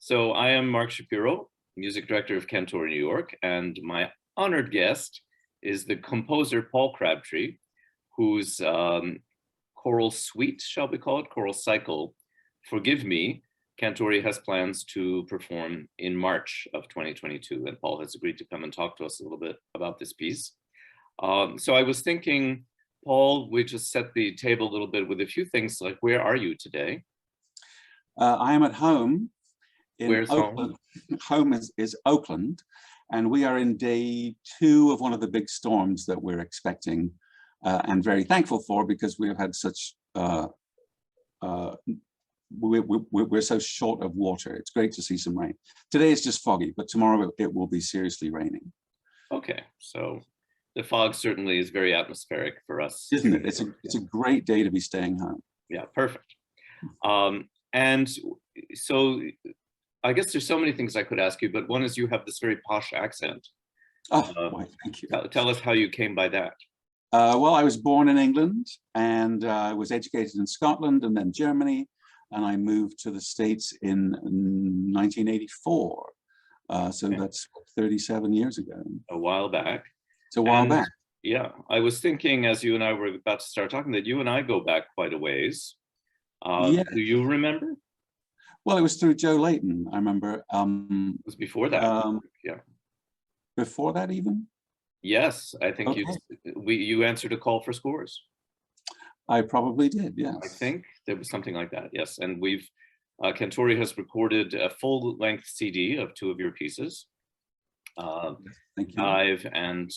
So I am Mark Shapiro, music director of Cantori, New York, and my honored guest is the composer Paul Crabtree, whose choral suite, shall we call it, choral cycle, Forgive Me, Cantori has plans to perform in March of 2022, and Paul has agreed to come and talk to us a little bit about this piece. So I was thinking, Paul, we just set the table a little bit with a few things like, where are you today? I am at home in Where's Oakland. home? Home is Oakland, and we are in day 2 of one of the big storms that we're expecting and very thankful for, because we have had such, we're so short of water. It's great to see some rain. Today is just foggy, but tomorrow it will be seriously raining. Okay, so the fog certainly is very atmospheric for us. Isn't it? It's a great day to be staying home. Yeah, perfect. And so I guess there's so many things I could ask you, but one is you have this very posh accent. Oh, why, thank you. Tell us how you came by that. Well, I was born in England, and I was educated in Scotland and then Germany, and I moved to the States in 1984. So that's 37 years ago. A while back. It's a while back. Yeah, I was thinking as you and I were about to start talking that you and I go back quite a ways. Yeah. Do you remember? Well, it was through Joe Leighton, I remember. It was before that. Yeah. Before that even? Yes, I think Okay. you answered a call for scores. I probably did, yes. I think there was something like that, yes. And we've, Cantori has recorded a full-length CD of 2 of your pieces. Thank you. Dive and,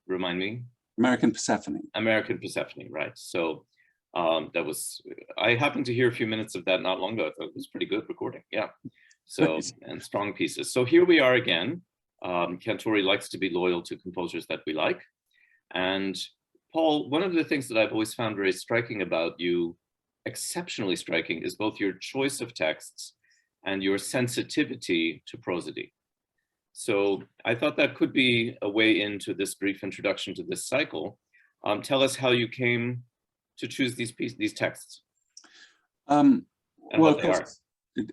remind me? American Persephone. American Persephone, right. So that was, I happened to hear a few minutes of that not long ago. I thought it was pretty good recording, yeah. So, and strong pieces. So here we are again. Cantori likes to be loyal to composers that we like. And Paul, one of the things that I've always found very striking about you, exceptionally striking, is both your choice of texts and your sensitivity to prosody. So I thought that could be a way into this brief introduction to this cycle. Tell us how you came to choose these texts. And Well, what they are.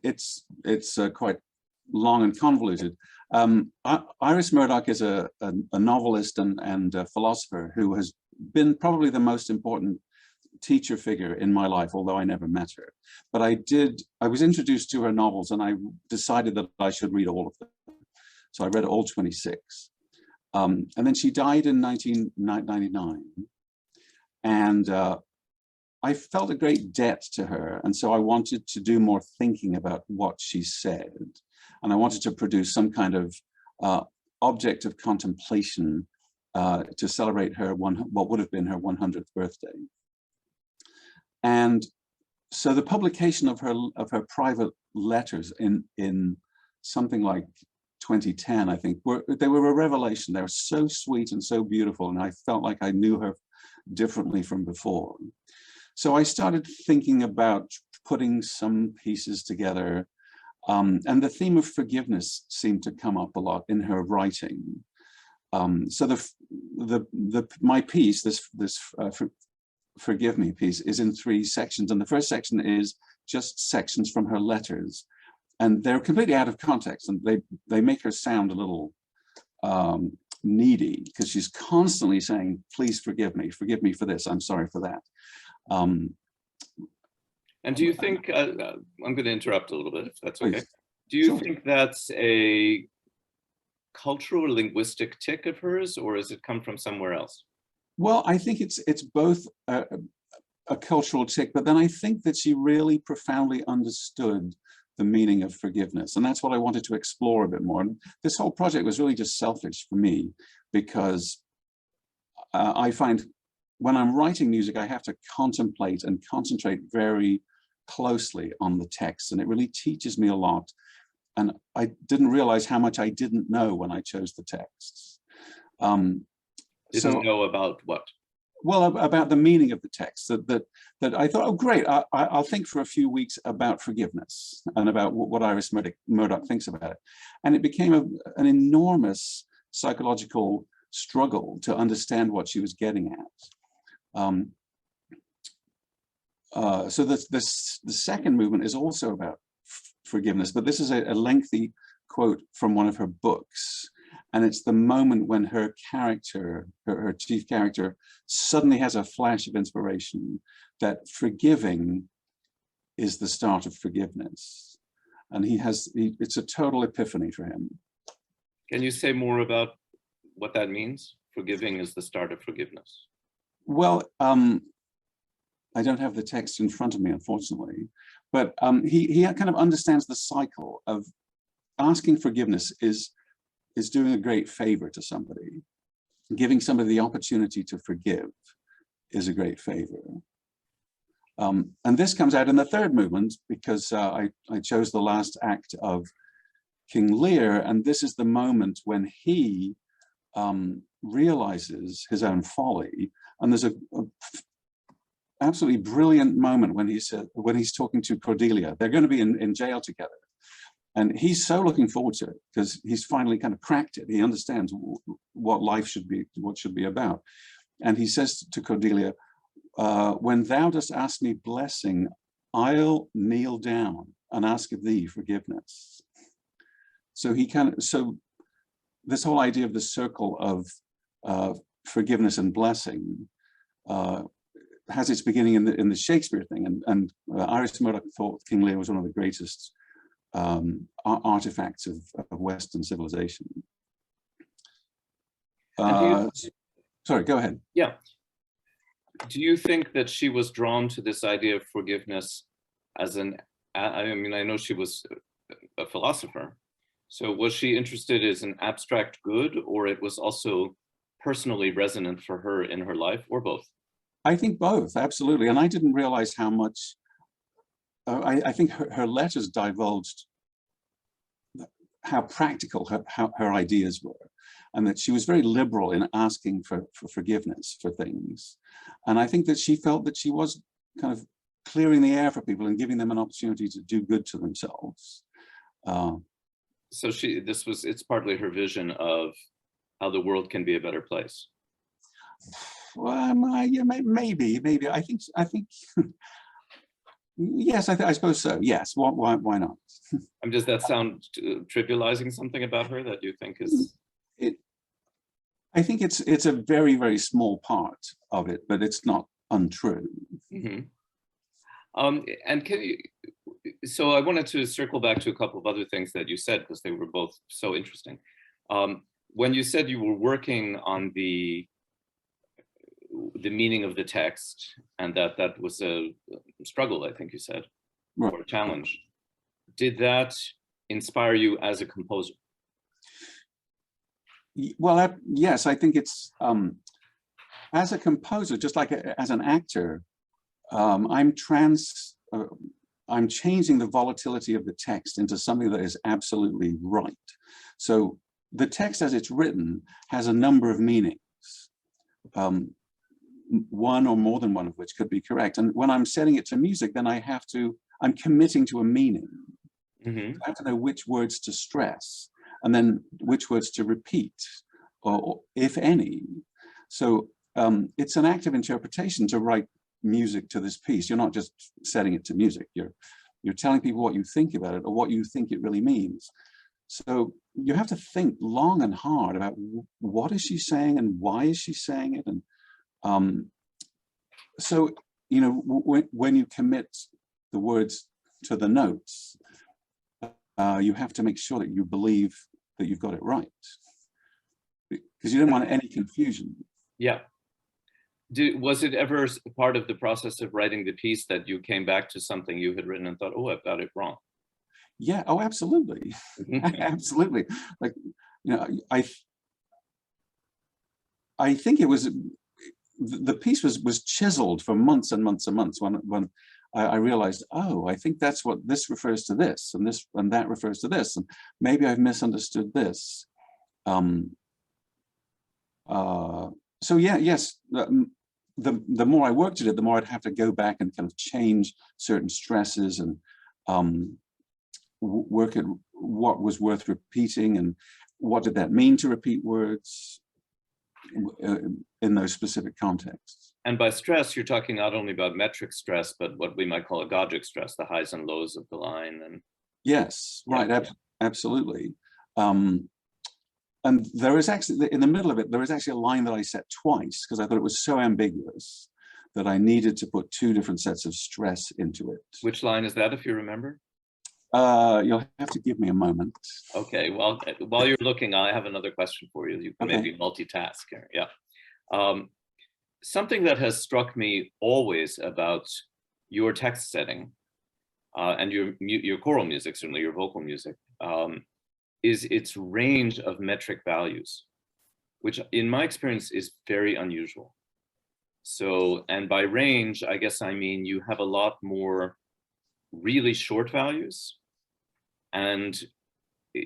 it's quite long and convoluted. Iris Murdoch is a novelist and a philosopher who has been probably the most important teacher figure in my life, although I never met her. But I was introduced to her novels, and I decided that I should read all of them. So I read all 26. And then she died in 1999. And I felt a great debt to her. And so I wanted to do more thinking about what she said. And I wanted to produce some kind of object of contemplation to celebrate her what would have been her 100th birthday. And so the publication of her private letters in something like 2010, I think, they were a revelation. They were so sweet and so beautiful, and I felt like I knew her differently from before. So I started thinking about putting some pieces together, and the theme of forgiveness seemed to come up a lot in her writing. So my piece, this Forgive Me piece, is in 3 sections, and the first section is just sections from her letters, and they're completely out of context, and they make her sound a little needy, because she's constantly saying, please forgive me for this, I'm sorry for that. And do you think, I'm going to interrupt a little bit, if that's okay. Please. Do you Sure. think that's a cultural or linguistic tick of hers, or has it come from somewhere else? Well, I think it's both a cultural tick, but then I think that she really profoundly understood the meaning of forgiveness. And that's what I wanted to explore a bit more. And this whole project was really just selfish for me, because I find when I'm writing music, I have to contemplate and concentrate very closely on the text, and it really teaches me a lot. And I didn't realize how much I didn't know when I chose the texts. Didn't know about what? Well, about the meaning of the text, that I thought, oh, great, I'll think for a few weeks about forgiveness and about what Iris Murdoch thinks about it. And it became an enormous psychological struggle to understand what she was getting at. So the second movement is also about forgiveness, but this is a lengthy quote from one of her books. And it's the moment when her character, her chief character, suddenly has a flash of inspiration that forgiving is the start of forgiveness. And it's a total epiphany for him. Can you say more about what that means? Forgiving is the start of forgiveness. Well, I don't have the text in front of me, unfortunately, but he kind of understands the cycle of asking forgiveness is doing a great favor to somebody. Giving somebody the opportunity to forgive is a great favor. And this comes out in the third movement because I chose the last act of King Lear, and this is the moment when he realizes his own folly. And there's a absolutely brilliant moment when he's talking to Cordelia. They're going to be in jail together. And he's so looking forward to it because he's finally kind of cracked it. He understands what life should be, what should be about. And he says to Cordelia, when thou dost ask me blessing, I'll kneel down and ask of thee forgiveness. So this whole idea of the circle of forgiveness and blessing has its beginning in the Shakespeare thing. And Iris Murdoch thought King Lear was one of the greatest artifacts of Western civilization. Sorry, go ahead. Yeah. Do you think that she was drawn to this idea of forgiveness as I mean, I know she was a philosopher. So was she interested as an abstract good, or it was also personally resonant for her in her life, or both? I think both, absolutely. And I didn't realize how much I think her letters divulged how practical her ideas were, and that she was very liberal in asking for forgiveness for things. And I think that she felt that she was kind of clearing the air for people and giving them an opportunity to do good to themselves. So it's partly her vision of how the world can be a better place. Well, yeah, maybe. I think. Yes, I suppose so. Yes. Why not? Does that sound trivializing something about her that you think is? I think it's a very, very small part of it, but it's not untrue. Mm-hmm. And so I wanted to circle back to a couple of other things that you said, because they were both so interesting. When you said you were working on the meaning of the text, and that was a struggle, I think you said, right, or a challenge, did that inspire you as a composer? Well, yes, I think it's, as a composer, just like as an actor, I'm changing the volatility of the text into something that is absolutely right. So the text as it's written has a number of meanings, one or more than one of which could be correct. And when I'm setting it to music, then I'm committing to a meaning. Mm-hmm. I have to know which words to stress, and then which words to repeat, or if any. So it's an act of interpretation to write music to this piece. You're not just setting it to music. You're telling people what you think about it, or what you think it really means. So you have to think long and hard about what is she saying and why is she saying it. And so, you know, when you commit the words to the notes, you have to make sure that you believe that you've got it right, because you don't want any confusion. Yeah. Was it ever part of the process of writing the piece that you came back to something you had written and thought, oh, I've got it wrong? Yeah. Oh, absolutely. Absolutely. Like, you know, I think it was, the piece was chiseled for months and months and months when I realized, oh, I think that's what this refers to this, and that refers to this, and maybe I've misunderstood this. So yeah, yes, the more I worked at it, the more I'd have to go back and kind of change certain stresses and work at what was worth repeating and what did that mean to repeat words in those specific contexts. And by stress, you're talking not only about metric stress, but what we might call agogic stress, the highs and lows of the line. And Yes, Yeah. right, absolutely. And there is actually, in the middle of it, there is actually a line that I set twice because I thought it was so ambiguous that I needed to put two different sets of stress into it. Which line is that, if you remember? You'll have to give me a moment. Okay, well, while you're looking, I have another question for you. You can maybe multitask here. Yeah. Something that has struck me always about your text setting and your choral music, certainly your vocal music, is its range of metric values, which in my experience is very unusual. So, and by range, I guess I mean you have a lot more really short values. And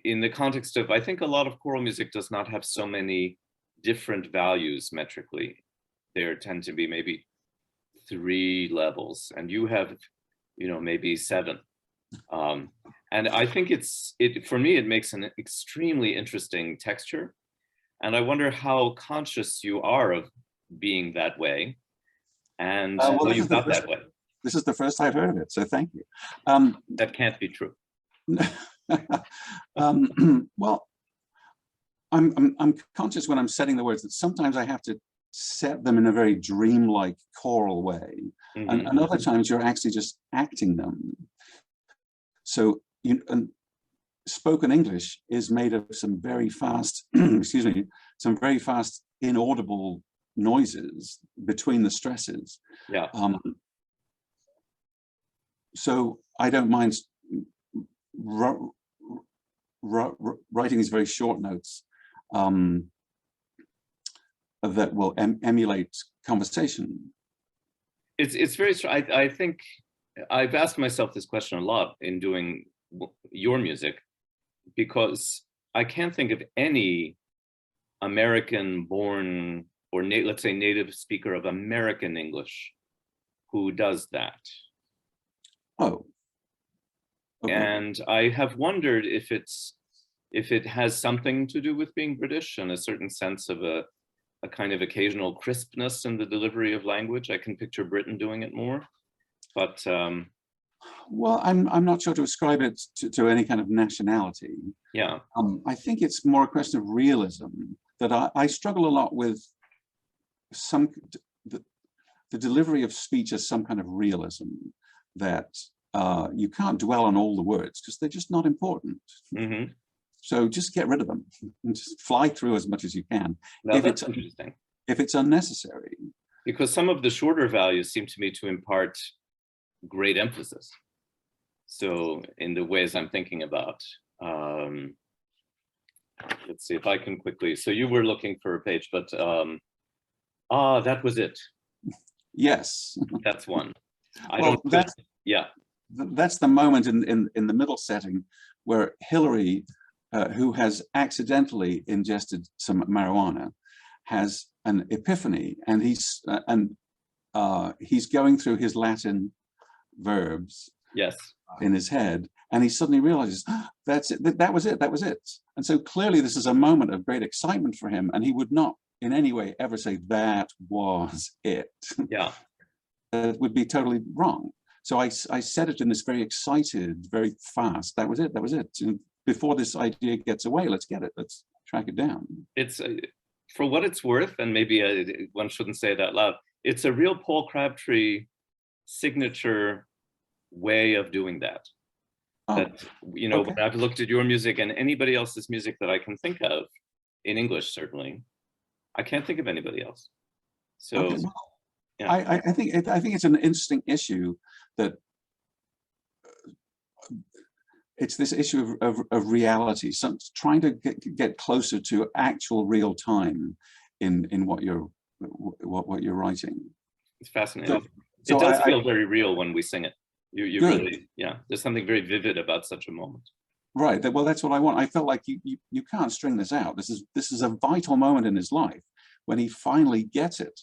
in the context of, I think a lot of choral music does not have so many different values metrically. There tend to be maybe 3 levels, and you have, maybe 7. And I think for me, it makes an extremely interesting texture. And I wonder how conscious you are of being that way and how you got that way. This is the first I've heard of it, so thank you. That can't be true. Well, I'm conscious when I'm setting the words that sometimes I have to set them in a very dreamlike choral way, and other times you're actually just acting them. So spoken English is made of some very fast, excuse me, some very fast inaudible noises between the stresses. Yeah. So I don't mind writing these very short notes that will emulate conversation. It's very, I think I've asked myself this question a lot in doing your music, because I can't think of any American born or let's say native speaker of American English who does that. Oh. Okay. And I have wondered if it has something to do with being British and a certain sense of a kind of occasional crispness in the delivery of language. I can picture Britain doing it more, but well, I'm not sure to ascribe it to any kind of nationality. Yeah. I think it's more a question of realism, that I struggle a lot with the delivery of speech as some kind of realism, that you can't dwell on all the words because they're just not important. So just get rid of them and just fly through as much as you can. Now, that's interesting. If it's unnecessary. Because some of the shorter values seem to me to impart great emphasis. So in the ways I'm thinking about, let's see if I can quickly, so you were looking for a page, but that was it. Yes. That's one. That's the moment in the middle setting where Hillary, who has accidentally ingested some marijuana, has an epiphany, and he's going through his Latin verbs. Yes. In his head, and he suddenly realizes, that's it, that was it. And so clearly this is a moment of great excitement for him, and he would not in any way ever say that was it. Yeah. That would be totally wrong. So I said it in this very excited, very fast, that was it. And before this idea gets away, let's track it down. It's for what it's worth, and maybe one shouldn't say that loud, it's a real Paul Crabtree signature way of doing that. That, okay. When I've looked at your music and anybody else's music that I can think of, in English certainly, I can't think of anybody else. So okay, well, yeah. I think it's an interesting issue, that it's this issue of reality, so trying to get closer to actual real time in what you're writing. It's fascinating. So it does feel very real when we sing it. You really, yeah, there's something very vivid about such a moment. Right. Well, that's what I want. I felt like you can't string this out. This is a vital moment in his life when he finally gets it.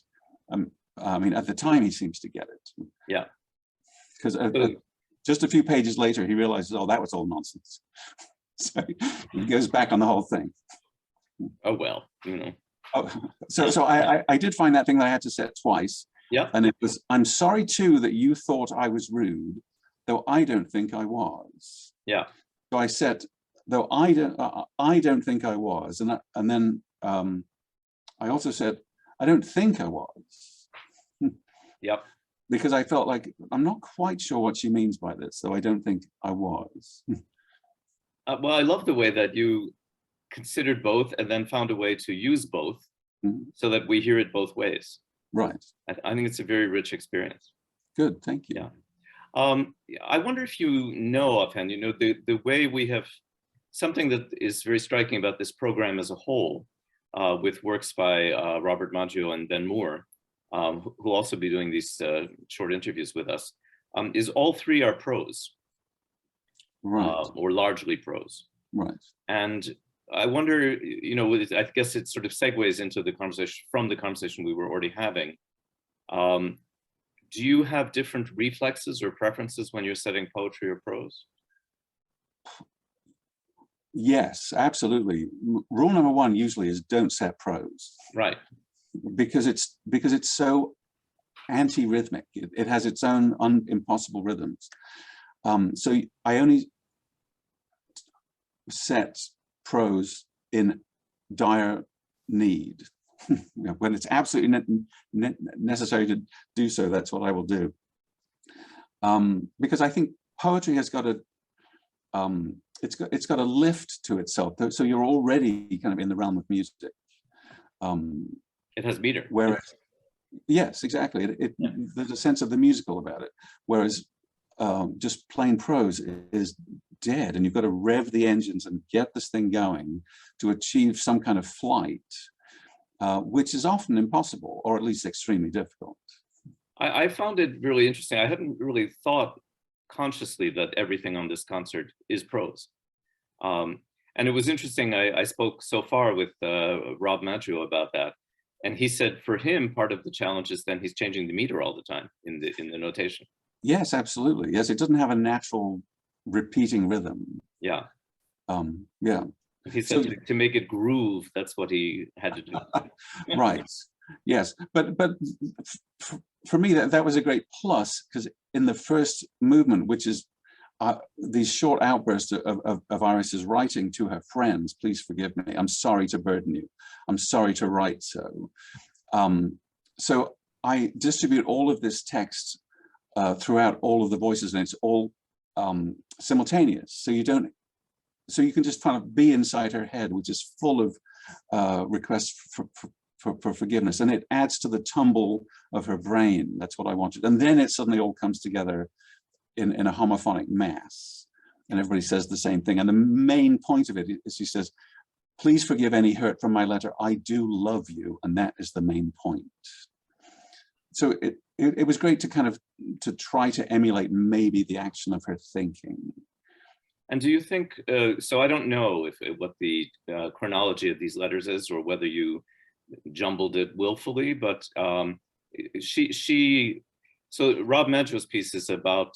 I mean, at the time he seems to get it. Yeah. Because just a few pages later, he realizes, oh, that was all nonsense. So he goes back on the whole thing. Oh, well, Oh, so I did find that thing that I had to set twice. Yeah. And it was, I'm sorry too that you thought I was rude, though I don't think I was. Yeah. So I said, though I don't think I was, and then I also said, I don't think I was. Yep. Because I felt like I'm not quite sure what she means by this, so I don't think I was. Well, I love the way that you considered both and then found a way to use both so that we hear it both ways. Right. I think it's a very rich experience. Good, thank you. Yeah. I wonder if you know offhand, the way we have, something that is very striking about this program as a whole, with works by Robert Maggio and Ben Moore, who will also be doing these short interviews with us, is all three are prose. Right. Or largely prose. Right. And I wonder, I guess it sort of segues into the conversation from the conversation we were already having. Do you have different reflexes or preferences when you're setting poetry or prose? Yes, absolutely. Rule number one usually is don't set prose. Right. Because it's so anti-rhythmic. It has its own impossible rhythms. So I only set prose in dire need. When it's absolutely necessary to do so, that's what I will do. Because I think poetry has got a it's got a lift to itself. So you're already kind of in the realm of music. It has meter. Whereas, yes, exactly. There's a sense of the musical about it. Whereas just plain prose is dead, and you've got to rev the engines and get this thing going to achieve some kind of flight, which is often impossible, or at least extremely difficult. I found it really interesting. I hadn't really thought consciously that everything on this concert is prose. And it was interesting, I spoke so far with Rob Maggio about that. And he said for him, part of the challenge is then he's changing the meter all the time in the notation. Yes, absolutely. Yes, it doesn't have a natural repeating rhythm. Yeah. Yeah. He said to make it groove, that's what he had to do. Right. Yes. But for me, that was a great plus, because in the first movement, which is these short outbursts of Iris's writing to her friends, please forgive me, I'm sorry to burden you, I'm sorry to write so. So I distribute all of this text throughout all of the voices, and it's all simultaneous. So you can just kind of be inside her head, which is full of requests for forgiveness, and it adds to the tumble of her brain. That's what I wanted. And then it suddenly all comes together in a homophonic mass, and everybody says the same thing. And the main point of it is, she says, please forgive any hurt from my letter. I do love you. And that is the main point. So it was great to kind of try to emulate maybe the action of her thinking. And do you think, so I don't know what the chronology of these letters is, or whether you jumbled it willfully, but so Rob Maggio's piece is about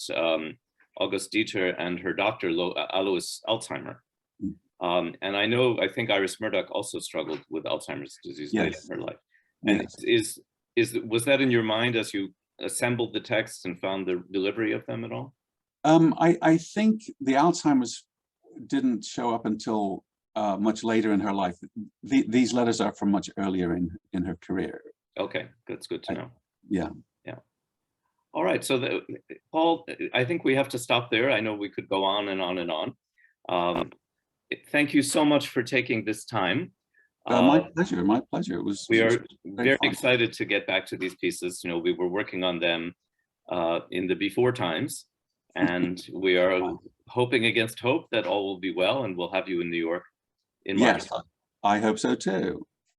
August Dieter and her doctor, Alois Alzheimer. And I think Iris Murdoch also struggled with Alzheimer's disease late in her life. And yes. Was that in your mind as you assembled the text and found the delivery of them at all? I think the Alzheimer's didn't show up until much later in her life. These letters are from much earlier in her career. Okay, that's good to know. Yeah. All right, so Paul, I think we have to stop there. I know we could go on and on and on. Thank you so much for taking this time. My pleasure. My pleasure. We are very excited to get back to these pieces. We were working on them in the before times, and we are hoping against hope that all will be well, and we'll have you in New York in March. Yes, I hope so too.